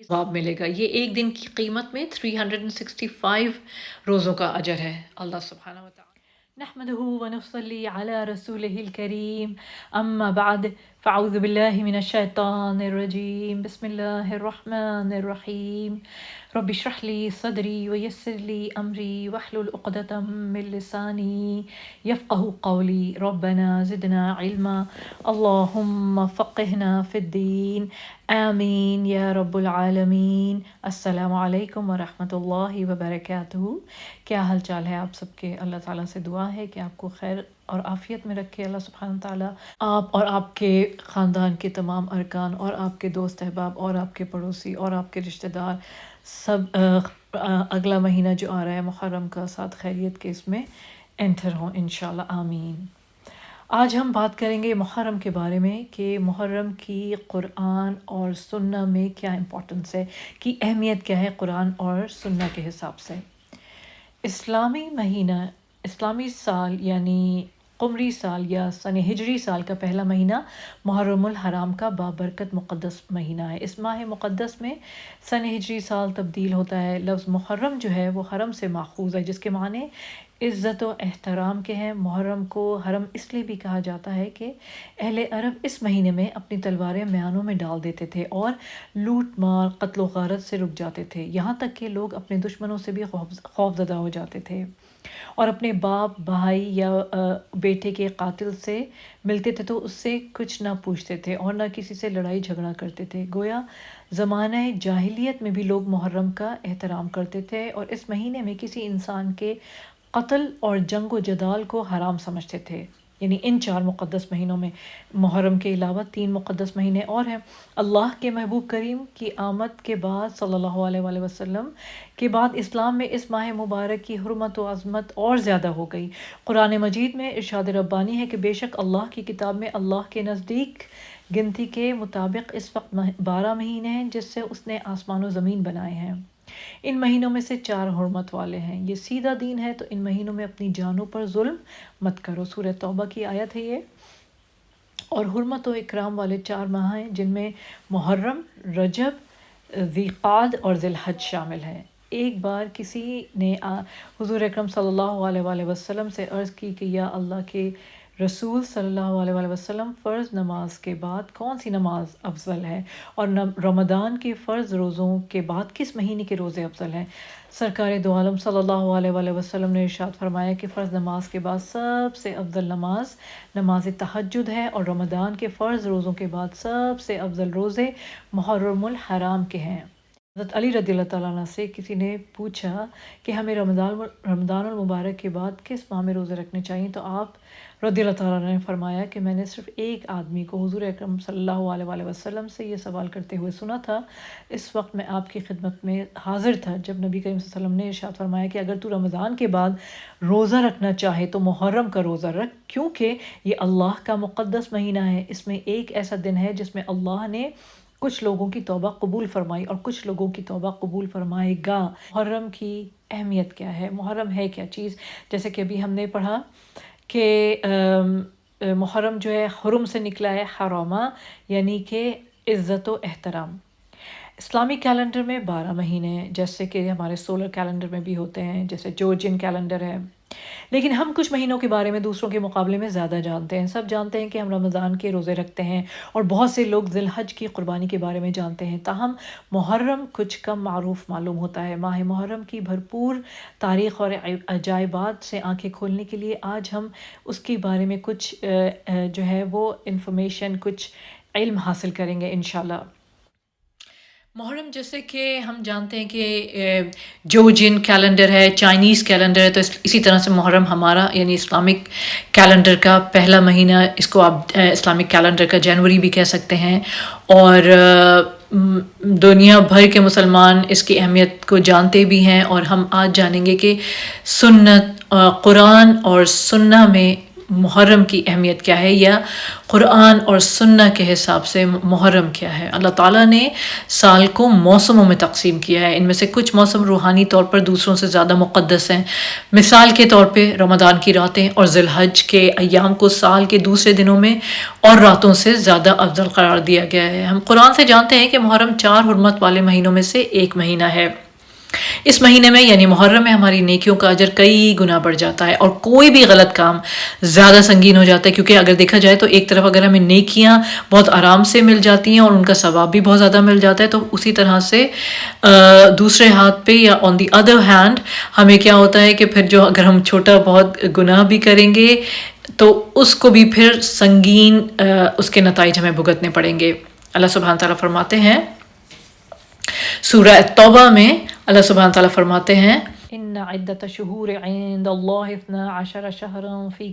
ثواب ملے گا۔ یہ ایک دن کی قیمت میں 365 روزوں کا اجر ہے اللہ سبحانہ وتعالی۔ نحمده ونصلي على رسوله الكريم أما بعد فأعوذ بالله من الشيطان الرجيم بسم الله الرحمن الرحيم رب اشرح لي صدري ويسر لي أمري واحلل عقدة من لساني يفقه قولي ربنا زدنا علما اللهم فقهنا في الدين آمین یا رب العالمین۔ السلام علیکم ورحمۃ اللہ وبرکاتہ۔ کیا حال چال ہے آپ سب کے؟ اللہ تعالیٰ سے دعا ہے کہ آپ کو خیر اور عافیت میں رکھے اللہ سبحانہ تعالیٰ، آپ اور آپ کے خاندان کے تمام ارکان اور آپ کے دوست احباب اور آپ کے پڑوسی اور آپ کے رشتہ دار سب اگلا مہینہ جو آ رہا ہے محرم کا ساتھ خیریت کے اس میں انٹر ہوں انشاءاللہ، آمین۔ آج ہم بات کریں گے محرم کے بارے میں کہ محرم کی قرآن اور سنہ میں کیا امپورٹنس ہے، کی اہمیت کیا ہے قرآن اور سنہ کے حساب سے۔ اسلامی مہینہ، اسلامی سال یعنی قمری سال یا سن ہجری سال کا پہلا مہینہ محرم الحرام کا بابرکت مقدس مہینہ ہے۔ اس ماہ مقدس میں سن ہجری سال تبدیل ہوتا ہے۔ لفظ محرم جو ہے وہ حرم سے ماخوذ ہے، جس کے معنی عزت و احترام کے ہیں۔ محرم کو حرم اس لیے بھی کہا جاتا ہے کہ اہل عرب اس مہینے میں اپنی تلواریں میانوں میں ڈال دیتے تھے اور لوٹ مار، قتل و غارت سے رک جاتے تھے، یہاں تک کہ لوگ اپنے دشمنوں سے بھی خوف زدہ ہو جاتے تھے اور اپنے باپ، بھائی یا بیٹے کے قاتل سے ملتے تھے تو اس سے کچھ نہ پوچھتے تھے اور نہ کسی سے لڑائی جھگڑا کرتے تھے۔ گویا زمانہ جاہلیت میں بھی لوگ محرم کا احترام کرتے تھے اور اس مہینے میں کسی انسان کے قتل اور جنگ و جدال کو حرام سمجھتے تھے۔ یعنی ان 4 مقدس مہینوں میں محرم کے علاوہ 3 مقدس مہینے اور ہیں۔ اللہ کے محبوب کریم کی آمد کے بعد صلی اللہ علیہ وآلہ وسلم کے بعد اسلام میں اس ماہ مبارک کی حرمت و عظمت اور زیادہ ہو گئی۔ قرآن مجید میں ارشاد ربانی ہے کہ بے شک اللہ کی کتاب میں اللہ کے نزدیک گنتی کے مطابق اس وقت 12 مہینے ہیں جس سے اس نے آسمان و زمین بنائے ہیں۔ ان مہینوں میں سے 4 حرمت والے ہیں۔ یہ سیدھا دین ہے تو ان مہینوں میں اپنی جانوں پر ظلم مت کرو۔ سورہ توبہ کی آیت ہے یہ۔ اور حرمت و اکرام والے 4 ماہ ہیں جن میں محرم، رجب، ذی قعد اور ذی الحج شامل ہیں۔ ایک بار کسی نے حضور اکرم صلی اللہ علیہ وآلہ وسلم سے عرض کی کہ یا اللہ کے رسول صلی اللہ علیہ وآلہ وسلم، فرض نماز کے بعد کون سی نماز افضل ہے اور رمضان کے فرض روزوں کے بعد کس مہینے کے روزے افضل ہیں؟ سرکار دو عالم صلی اللہ علیہ وآلہ وسلم نے ارشاد فرمایا کہ فرض نماز کے بعد سب سے افضل نماز نماز تہجد ہے اور رمضان کے فرض روزوں کے بعد سب سے افضل روزے محرم الحرام کے ہیں۔ حضرت علی رضی اللہ تعالیٰ عنہ سے کسی نے پوچھا کہ ہمیں رمضان المبارک کے بعد کس ماہ میں روزے رکھنے چاہیے، تو آپ رضی اللہ تعالیٰ عنہ نے فرمایا کہ میں نے صرف ایک آدمی کو حضور اکرم صلی اللہ علیہ وآلہ وسلم سے یہ سوال کرتے ہوئے سنا تھا۔ اس وقت میں آپ کی خدمت میں حاضر تھا جب نبی کریم صلی اللہ علیہ وسلم نے ارشاد فرمایا کہ اگر تو رمضان کے بعد روزہ رکھنا چاہے تو محرم کا روزہ رکھ، کیونکہ یہ اللہ کا مقدس مہینہ ہے۔ اس میں ایک ایسا دن ہے جس میں اللہ نے کچھ لوگوں کی توبہ قبول فرمائی اور کچھ لوگوں کی توبہ قبول فرمائے گا۔ محرم کی اہمیت کیا ہے؟ محرم ہے کیا چیز؟ جیسے کہ ابھی ہم نے پڑھا کہ محرم جو ہے حرم سے نکلا ہے، حرامہ یعنی کہ عزت و احترام۔ اسلامی کیلنڈر میں 12 مہینے ہیں جیسے کہ ہمارے سولر کیلنڈر میں بھی ہوتے ہیں، جیسے جورجین کیلنڈر ہے، لیکن ہم کچھ مہینوں کے بارے میں دوسروں کے مقابلے میں زیادہ جانتے ہیں۔ سب جانتے ہیں کہ ہم رمضان کے روزے رکھتے ہیں اور بہت سے لوگ ذی الحج کی قربانی کے بارے میں جانتے ہیں، تاہم محرم کچھ کم معروف معلوم ہوتا ہے۔ ماہ محرم کی بھرپور تاریخ اور عجائبات سے آنکھیں کھولنے کے لیے آج ہم اس کے بارے میں کچھ جو ہے وہ انفارمیشن، کچھ علم حاصل کریں گے انشاءاللہ۔ محرم جیسے کہ ہم جانتے ہیں کہ جورجین کیلنڈر ہے، چائنیز کیلنڈر ہے، تو اسی طرح سے محرم ہمارا یعنی اسلامک کیلنڈر کا پہلا مہینہ، اس کو آپ اسلامک کیلنڈر کا جنوری بھی کہہ سکتے ہیں، اور دنیا بھر کے مسلمان اس کی اہمیت کو جانتے بھی ہیں۔ اور ہم آج جانیں گے کہ سنت، قرآن اور سنہ میں محرم کی اہمیت کیا ہے یا قرآن اور سنہ کے حساب سے محرم کیا ہے۔ اللہ تعالیٰ نے سال کو موسموں میں تقسیم کیا ہے، ان میں سے کچھ موسم روحانی طور پر دوسروں سے زیادہ مقدس ہیں۔ مثال کے طور پہ رمضان کی راتیں اور ذی الحج کے ایام کو سال کے دوسرے دنوں میں اور راتوں سے زیادہ افضل قرار دیا گیا ہے۔ ہم قرآن سے جانتے ہیں کہ محرم 4 حرمت والے مہینوں میں سے ایک مہینہ ہے۔ اس مہینے میں یعنی محرم میں ہماری نیکیوں کا اجر کئی گنا بڑھ جاتا ہے اور کوئی بھی غلط کام زیادہ سنگین ہو جاتا ہے، کیونکہ اگر دیکھا جائے تو ایک طرف اگر ہمیں نیکیاں بہت آرام سے مل جاتی ہیں اور ان کا ثواب بھی بہت زیادہ مل جاتا ہے، تو اسی طرح سے دوسرے ہاتھ پہ یا آن دی ادر ہینڈ ہمیں کیا ہوتا ہے کہ پھر جو اگر ہم چھوٹا بہت گناہ بھی کریں گے تو اس کو بھی پھر سنگین اس کے نتائج ہمیں بھگتنے پڑیں گے۔ اللہ سبحانہ تعالیٰ فرماتے ہیں سورہ توبہ میں، اللہ سبحانہ تعالیٰ فرماتے ہیں ان عدۃ الشہور عند اللہ 12 شہرا فی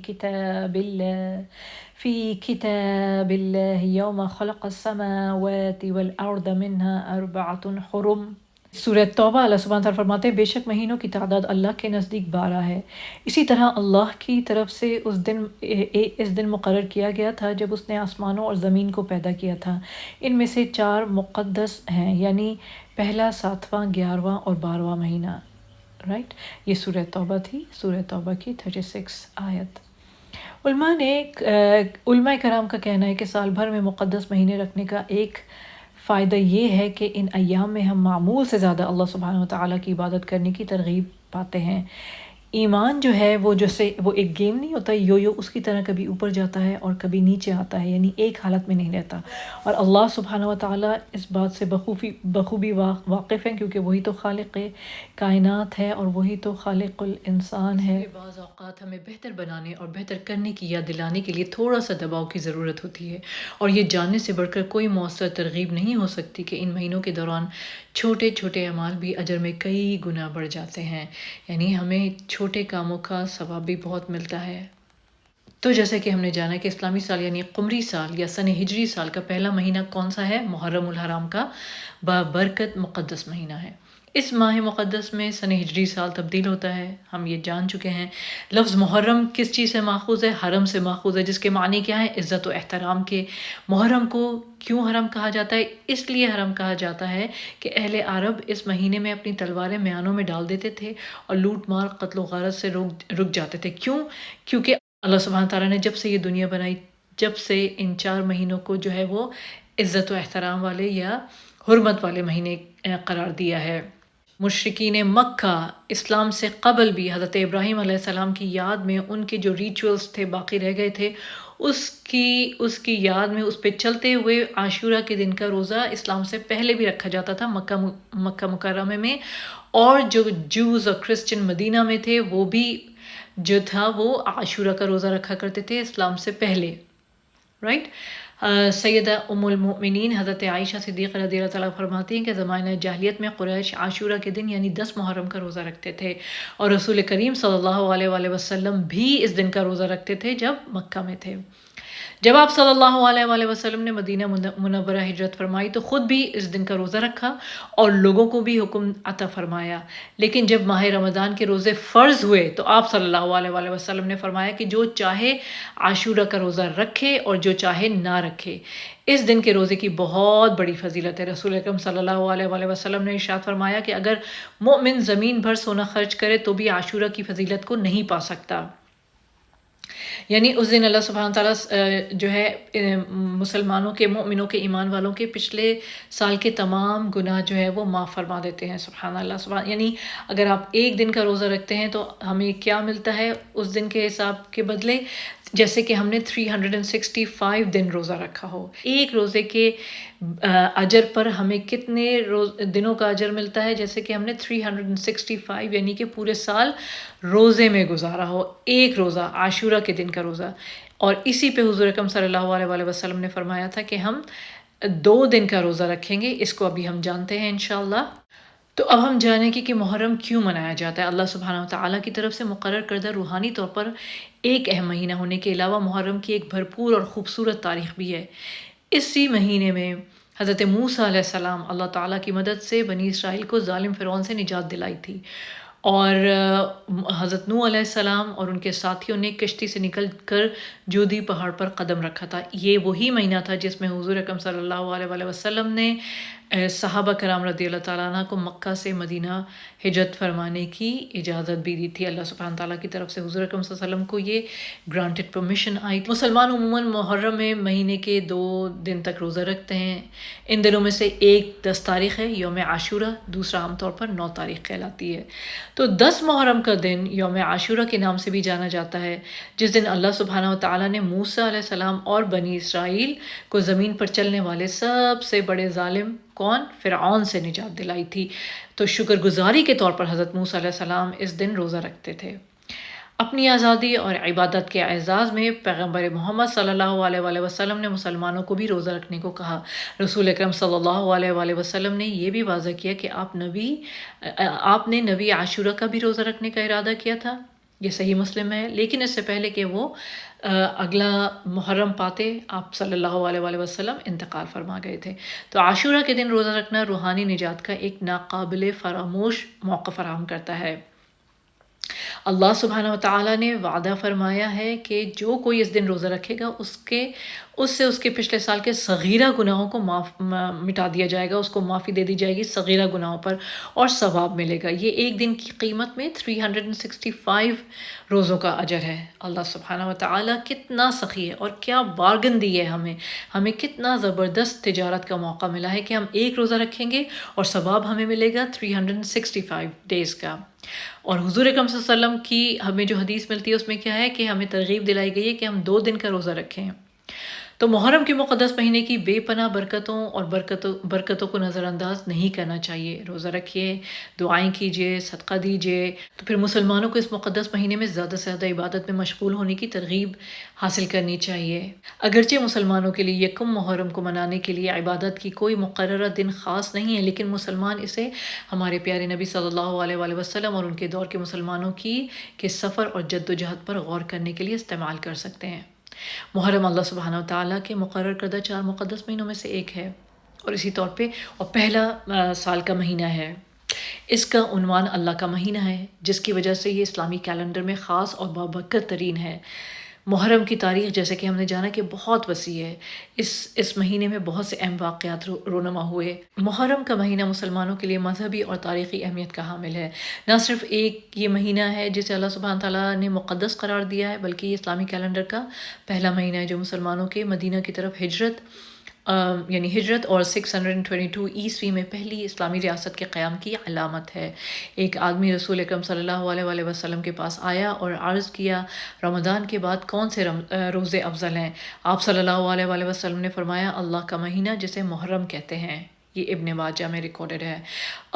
کتاب اللہ یوم خلق السماوات والارض منها 4 حرم۔ سورہ توبہ اللہ سبحانہ تعالیٰ فرماتے ہیں بے شک مہینوں کی تعداد اللہ کے نزدیک 12 ہے، اسی طرح اللہ کی طرف سے اس دن مقرر کیا گیا تھا جب اس نے آسمانوں اور زمین کو پیدا کیا تھا، ان میں سے 4 مقدس ہیں، یعنی پہلا، 7واں، 11واں اور 12واں مہینہ۔ رائٹ، یہ سورہ توبہ تھی، سورہ توبہ کی 36 آیت۔ علماء کرام کا کہنا ہے کہ سال بھر میں مقدس مہینے رکھنے کا ایک فائدہ یہ ہے کہ ان ایام میں ہم معمول سے زیادہ اللہ سبحانہ وتعالیٰ کی عبادت کرنے کی ترغیب پاتے ہیں۔ ایمان جو ہے وہ جیسے وہ ایک گیم نہیں ہوتا، یو اس کی طرح کبھی اوپر جاتا ہے اور کبھی نیچے آتا ہے، یعنی ایک حالت میں نہیں رہتا، اور اللہ سبحانہ وتعالیٰ اس بات سے بخوبی واقف ہیں، کیونکہ وہی تو خالق کائنات ہے اور وہی تو خالق الانسان ہے۔ بعض اوقات ہمیں بہتر بنانے اور بہتر کرنے کی یاد دلانے کے لیے تھوڑا سا دباؤ کی ضرورت ہوتی ہے، اور یہ جاننے سے بڑھ کر کوئی مؤثر ترغیب نہیں ہو سکتی کہ ان مہینوں کے دوران چھوٹے چھوٹے اعمال بھی اجر میں کئی گنا بڑھ جاتے ہیں، یعنی ہمیں چھوٹے کاموں کا ثواب بھی بہت ملتا ہے۔ تو جیسے کہ ہم نے جانا کہ اسلامی سال یعنی قمری سال یا سن ہجری سال کا پہلا مہینہ کون سا ہے؟ محرم الحرام کا بابرکت مقدس مہینہ ہے۔ اس ماہ مقدس میں سن ہجری سال تبدیل ہوتا ہے، ہم یہ جان چکے ہیں۔ لفظ محرم کس چیز سے ماخوذ ہے؟ حرم سے ماخوذ ہے، جس کے معنی کیا ہے؟ عزت و احترام کے۔ محرم کو کیوں حرم کہا جاتا ہے؟ اس لیے حرم کہا جاتا ہے کہ اہل عرب اس مہینے میں اپنی تلواریں میانوں میں ڈال دیتے تھے اور لوٹ مار، قتل و غارت سے رک جاتے تھے۔ کیوں؟ کیونکہ اللہ سبحانہ تعالیٰ نے جب سے یہ دنیا بنائی، جب سے ان 4 مہینوں کو جو ہے وہ عزت و احترام والے یا حرمت والے مہینے قرار دیا ہے۔ مشرکین مکہ اسلام سے قبل بھی حضرت ابراہیم علیہ السلام کی یاد میں ان کے جو ریچولز تھے باقی رہ گئے تھے، اس کی یاد میں اس پہ چلتے ہوئے عاشورہ کے دن کا روزہ اسلام سے پہلے بھی رکھا جاتا تھا مکہ مکرمہ میں، اور جو جوز اور کرسچن مدینہ میں تھے وہ بھی جو تھا وہ عاشورہ کا روزہ رکھا کرتے تھے اسلام سے پہلے۔ رائٹ، سیدہ ام المؤمنین حضرت عائشہ صدیقہ رضی اللہ تعالیٰ فرماتی ہیں کہ زمانہ جاہلیت میں قریش عاشورہ کے دن یعنی 10 محرم کا روزہ رکھتے تھے، اور رسول کریم صلی اللہ علیہ وآلہ وسلم بھی اس دن کا روزہ رکھتے تھے جب مکہ میں تھے۔ جب آپ صلی اللہ علیہ وآلہ وسلم نے مدینہ منورہ ہجرت فرمائی تو خود بھی اس دن کا روزہ رکھا اور لوگوں کو بھی حکم عطا فرمایا، لیکن جب ماہ رمضان کے روزے فرض ہوئے تو آپ صلی اللہ علیہ وآلہ وسلم نے فرمایا کہ جو چاہے عاشورہ کا روزہ رکھے اور جو چاہے نہ رکھے۔ اس دن کے روزے کی بہت بڑی فضیلت ہے۔ رسول اکرم صلی اللہ علیہ وآلہ وسلم نے ارشاد فرمایا کہ اگر مومن زمین بھر سونا خرچ کرے تو بھی عاشورہ کی فضیلت کو نہیں پا سکتا، یعنی اس دن اللہ سبحانہ تعالیٰ جو ہے مسلمانوں کے، مومنوں کے، ایمان والوں کے پچھلے سال کے تمام گناہ جو ہے وہ معاف فرما دیتے ہیں۔ سبحان اللہ، یعنی اگر آپ ایک دن کا روزہ رکھتے ہیں تو ہمیں کیا ملتا ہے اس دن کے حساب کے بدلے؟ جیسے کہ ہم نے 365 دن روزہ رکھا ہو۔ ایک روزے کے اجر پر ہمیں کتنے دنوں کا اجر ملتا ہے؟ جیسے کہ ہم نے 365 یعنی کہ پورے سال روزے میں گزارا ہو، ایک روزہ عاشورہ کے دن کا روزہ۔ اور اسی پہ حضور اکرم صلی اللہ علیہ وآلہ وسلم نے فرمایا تھا کہ ہم 2 دن کا روزہ رکھیں گے، اس کو ابھی ہم جانتے ہیں انشاءاللہ۔ تو اب ہم جانیں کہ محرم کیوں منایا جاتا ہے۔ اللہ سبحانہ وتعالیٰ کی طرف سے مقرر کردہ روحانی طور پر ایک اہم مہینہ ہونے کے علاوہ محرم کی ایک بھرپور اور خوبصورت تاریخ بھی ہے۔ اسی مہینے میں حضرت موسیٰ علیہ السلام اللہ تعالیٰ کی مدد سے بنی اسرائیل کو ظالم فرعون سے نجات دلائی تھی، اور حضرت نوح علیہ السلام اور ان کے ساتھیوں نے کشتی سے نکل کر جودی پہاڑ پر قدم رکھا تھا۔ یہ وہی مہینہ تھا جس میں حضور اکرم صلی اللہ علیہ وآلہ وسلم نے صحابہ کرام رضی اللہ تعالیٰ عنہ کو مکہ سے مدینہ ہجرت فرمانے کی اجازت بھی دی تھی۔ اللہ سبحانہ تعالیٰ کی طرف سے حضور اکرم صلی اللہ علیہ وسلم کو یہ گرانٹڈ پرمیشن آئی تھی۔ مسلمان عموماً محرم میں مہینے کے 2 دن تک روزہ رکھتے ہیں۔ ان دنوں میں سے ایک 10 تاریخ ہے یوم عاشورہ، دوسرا عام طور پر 9 تاریخ کہلاتی ہے۔ تو 10 محرم کا دن یوم عاشورہ کے نام سے بھی جانا جاتا ہے، جس دن اللہ سبحانہ وتعالیٰ نے موسیٰ علیہ السلام اور بنی اسرائیل کو زمین پر چلنے والے سب سے بڑے ظالم کون؟ فرعون سے نجات دلائی تھی۔ تو شکر گزاری کے طور پر حضرت موسیٰ علیہ السلام اس دن روزہ رکھتے تھے۔ اپنی آزادی اور عبادت کے اعزاز میں پیغمبر محمد صلی اللہ علیہ وآلہ وسلم نے مسلمانوں کو بھی روزہ رکھنے کو کہا۔ رسول اکرم صلی اللہ علیہ وآلہ وسلم نے یہ بھی واضح کیا کہ آپ نے نبی عاشورہ کا بھی روزہ رکھنے کا ارادہ کیا تھا، یہ صحیح مسلم ہے، لیکن اس سے پہلے کہ وہ اگلا محرم پاتے آپ صلی اللہ علیہ وآلہ وسلم انتقال فرما گئے تھے۔ تو عاشورہ کے دن روزہ رکھنا روحانی نجات کا ایک ناقابل فراموش موقع فراہم کرتا ہے۔ اللہ سبحانہ وتعالیٰ نے وعدہ فرمایا ہے کہ جو کوئی اس دن روزہ رکھے گا اس سے اس کے پچھلے سال کے صغیرہ گناہوں کو مٹا دیا جائے گا، اس کو معافی دے دی جائے گی صغیرہ گناہوں پر، اور ثواب ملے گا۔ یہ ایک دن کی قیمت میں 365 روزوں کا اجر ہے۔ اللہ سبحانہ وتعالیٰ کتنا سخی ہے اور کیا بارگن دی ہے ہمیں کتنا زبردست تجارت کا موقع ملا ہے کہ ہم ایک روزہ رکھیں گے اور ثواب ہمیں ملے گا 365 ڈیز کا۔ اور حضور اکرم صلی اللہ علیہ وسلم کی ہمیں جو حدیث ملتی ہے اس میں کیا ہے کہ ہمیں ترغیب دلائی گئی ہے کہ ہم 2 دن کا روزہ رکھیں۔ تو محرم کے مقدس مہینے کی بے پناہ برکتوں اور برکتوں کو نظر انداز نہیں کرنا چاہیے۔ روزہ رکھیے، دعائیں کیجیے، صدقہ دیجیے۔ تو پھر مسلمانوں کو اس مقدس مہینے میں زیادہ سے زیادہ عبادت میں مشغول ہونے کی ترغیب حاصل کرنی چاہیے۔ اگرچہ مسلمانوں کے لیے یکم محرم کو منانے کے لیے عبادت کی کوئی مقررہ دن خاص نہیں ہے، لیکن مسلمان اسے ہمارے پیارے نبی صلی اللہ علیہ وآلہ وسلم اور ان کے دور کے مسلمانوں کے سفر اور جد و جہد پر غور کرنے کے لیے استعمال کر سکتے ہیں۔ محرم اللہ سبحانہ وتعالیٰ کے مقرر کردہ 4 مقدس مہینوں میں سے ایک ہے، اور اسی طور پہ پہلا سال کا مہینہ ہے۔ اس کا عنوان اللہ کا مہینہ ہے، جس کی وجہ سے یہ اسلامی کیلنڈر میں خاص اور بابرکت ترین ہے۔ محرم کی تاریخ جیسے کہ ہم نے جانا کہ بہت وسیع ہے۔ اس مہینے میں بہت سے اہم واقعات رونما ہوئے۔ محرم کا مہینہ مسلمانوں کے لیے مذہبی اور تاریخی اہمیت کا حامل ہے۔ نہ صرف ایک یہ مہینہ ہے جسے اللہ سبحانہ تعالیٰ نے مقدس قرار دیا ہے، بلکہ یہ اسلامی کیلنڈر کا پہلا مہینہ ہے جو مسلمانوں کے مدینہ کی طرف ہجرت اور 622 عیسوی میں پہلی اسلامی ریاست کے قیام کی علامت ہے۔ ایک آدمی رسول اکرم صلی اللہ علیہ وآلہ وسلم کے پاس آیا اور عرض کیا، رمضان کے بعد کون سے روزے افضل ہیں؟ آپ صلی اللہ علیہ وآلہ وسلم نے فرمایا، اللہ کا مہینہ جسے محرم کہتے ہیں۔ یہ ابن ماجہ میں ریکارڈڈ ہے۔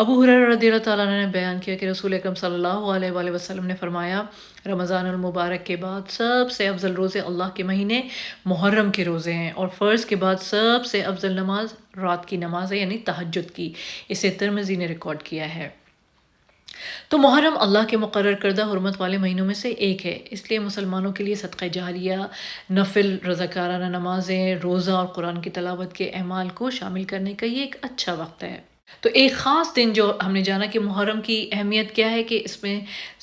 ابو ہریرہ رضی اللہ تعالیٰ عنہ نے بیان کیا کہ رسول اکرم صلی اللہ علیہ وآلہ وسلم نے فرمایا، رمضان المبارک کے بعد سب سے افضل روزے اللہ کے مہینے محرم کے روزے ہیں، اور فرض کے بعد سب سے افضل نماز رات کی نماز ہے، یعنی تہجد کی۔ اسے ترمذی نے ریکارڈ کیا ہے۔ تو محرم اللہ کے مقرر کردہ حرمت والے مہینوں میں سے ایک ہے، اس لیے مسلمانوں کے لیے صدقہ جاریہ، نفل رضاکارانہ نمازیں، روزہ اور قرآن کی تلاوت کے اعمال کو شامل کرنے کا یہ ایک اچھا وقت ہے۔ تو ایک خاص دن جو ہم نے جانا کہ محرم کی اہمیت کیا ہے، کہ اس میں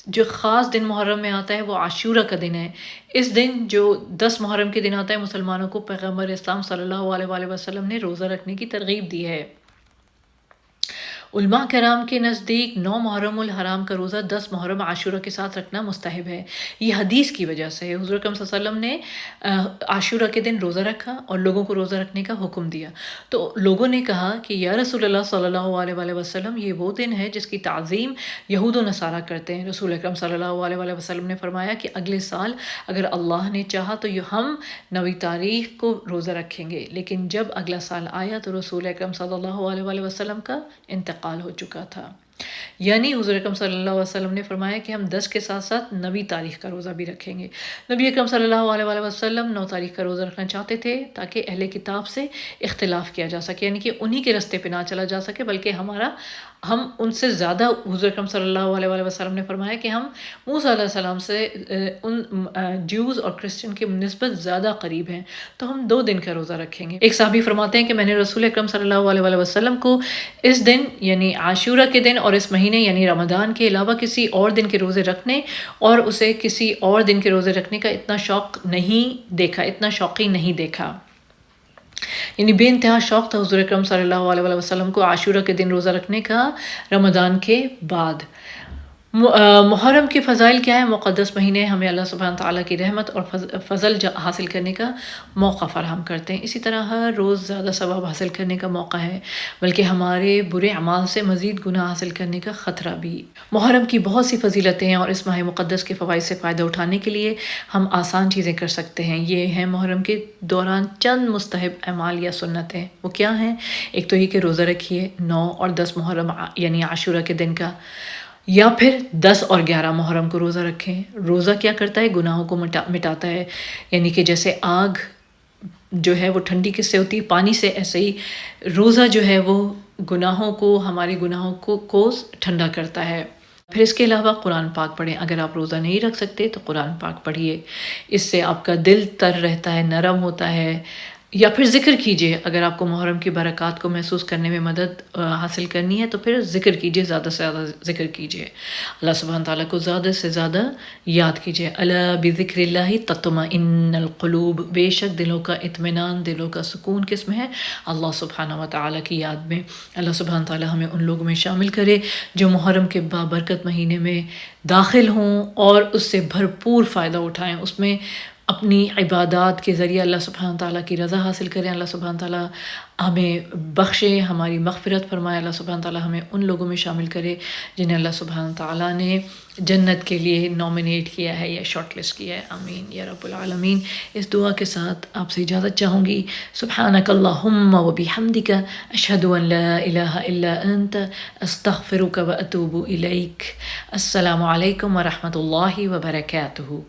جو خاص دن محرم میں آتا ہے وہ عاشورہ کا دن ہے۔ اس دن جو 10 محرم کے دن آتا ہے، مسلمانوں کو پیغمبر اسلام صلی اللہ علیہ وآلہ وسلم نے روزہ رکھنے کی ترغیب دی ہے۔ علماء کرام کے نزدیک 9 محرم الحرام کا روزہ 10 محرم عاشورہ کے ساتھ رکھنا مستحب ہے۔ یہ حدیث کی وجہ سے حضور اکرم صلی اللہ علیہ وسلم نے عاشورہ کے دن روزہ رکھا اور لوگوں کو روزہ رکھنے کا حکم دیا۔ تو لوگوں نے کہا کہ یا رسول اللہ صلی اللہ علیہ وآلہ وسلم، یہ وہ دن ہے جس کی تعظیم یہود و نصارہ کرتے ہیں۔ رسول اکرم صلی اللہ علیہ وآلہ وسلم نے فرمایا کہ اگلے سال اگر اللہ نے چاہا تو ہم 9 تاریخ کو روزہ رکھیں گے، لیکن جب اگلا سال آیا تو رسول اکرم صلی اللہ علیہ وآلہ وسلم کا انتقال ہو چکا تھا۔ یعنی حضور اکرم صلی اللہ علیہ وسلم نے فرمایا کہ ہم 10 کے ساتھ ساتھ 9 تاریخ کا روزہ بھی رکھیں گے۔ نبی اکرم صلی اللہ علیہ وآلہ وسلم 9 تاریخ کا روزہ رکھنا چاہتے تھے تاکہ اہل کتاب سے اختلاف کیا جا سکے، یعنی کہ انہی کے رستے پہ نہ چلا جا سکے، بلکہ ہمارا ہم ان سے زیادہ، حضور اکرم صلی اللہ علیہ وآلہ وسلم نے فرمایا کہ ہم موسیٰ علیہ السلام سے ان جیوز اور کرسچن کی نسبت زیادہ قریب ہیں، تو ہم 2 دن کا روزہ رکھیں گے۔ ایک صحابی فرماتے ہیں کہ میں نے رسول اکرم صلی اللہ علیہ وآلہ وسلم کو اس دن یعنی عاشورہ کے دن اور اس مہینے یعنی رمضان کے علاوہ کسی اور دن کے روزے رکھنے اور اسے کسی اور دن کے روزے رکھنے کا اتنا شوق نہیں دیکھا، اتنا شوقی نہیں دیکھا، یعنی بے انتہا شوق تھا حضور اکرم صلی اللہ علیہ وآلہ وسلم کو عاشورہ کے دن روزہ رکھنے کا رمضان کے بعد۔ محرم کے فضائل کیا ہے؟ مقدس مہینے ہمیں اللہ سبحانہ تعالیٰ کی رحمت اور فضل حاصل کرنے کا موقع فراہم کرتے ہیں، اسی طرح ہر روز زیادہ ثواب حاصل کرنے کا موقع ہے، بلکہ ہمارے برے اعمال سے مزید گناہ حاصل کرنے کا خطرہ بھی۔ محرم کی بہت سی فضیلتیں ہیں اور اس ماہ مقدس کے فوائد سے فائدہ اٹھانے کے لیے ہم آسان چیزیں کر سکتے ہیں۔ یہ ہیں محرم کے دوران چند مستحب اعمال یا سنتیں، وہ کیا ہیں؟ ایک تو یہ کہ روزہ رکھیے 9 اور 10 محرم یعنی عاشورہ کے دن کا، یا پھر 10 اور 11 محرم کو روزہ رکھیں۔ روزہ کیا کرتا ہے؟ گناہوں کو مٹاتا ہے، یعنی کہ جیسے آگ جو ہے وہ ٹھنڈی کس سے ہوتی ہے؟ پانی سے، ایسے ہی روزہ جو ہے وہ گناہوں کو، ہمارے گناہوں کو ٹھنڈا کرتا ہے۔ پھر اس کے علاوہ قرآن پاک پڑھیں، اگر آپ روزہ نہیں رکھ سکتے تو قرآن پاک پڑھیے، اس سے آپ کا دل تر رہتا ہے، نرم ہوتا ہے۔ یا پھر ذکر کیجئے، اگر آپ کو محرم کی برکات کو محسوس کرنے میں مدد حاصل کرنی ہے تو پھر ذکر کیجئے، زیادہ سے زیادہ ذکر کیجئے، اللہ سبحانہ تعالیٰ کو زیادہ سے زیادہ یاد کیجئے۔ الا بذکر اللہ تطمئن القلوب، بے شک دلوں کا اطمینان، دلوں کا سکون کس میں ہے؟ اللہ سبحانہ وتعالیٰ کی یاد میں۔ اللہ سبحانہ تعالیٰ ہمیں ان لوگوں میں شامل کرے جو محرم کے بابرکت مہینے میں داخل ہوں اور اس سے بھرپور فائدہ اٹھائیں، اس میں اپنی عبادات کے ذریعے اللہ سبحانہ تعالیٰ کی رضا حاصل کریں، اللہ سبحانہ تعالیٰ ہمیں بخشے، ہماری مغفرت فرمائے، اللہ سبحانہ تعالیٰ ہمیں ان لوگوں میں شامل کرے جنہیں اللہ سبحانہ تعالیٰ نے جنت کے لیے نامینیٹ کیا ہے یا شارٹ لسٹ کیا ہے، آمین یا رب العالمین۔ اس دعا کے ساتھ آپ سے اجازت چاہوں گی، سبحانک اللہم و بحمدک، اشہد ان لا الہ الا انت، استغفرک و اتوب الیک۔ السلام علیکم ورحمۃ اللہ وبرکاتہ۔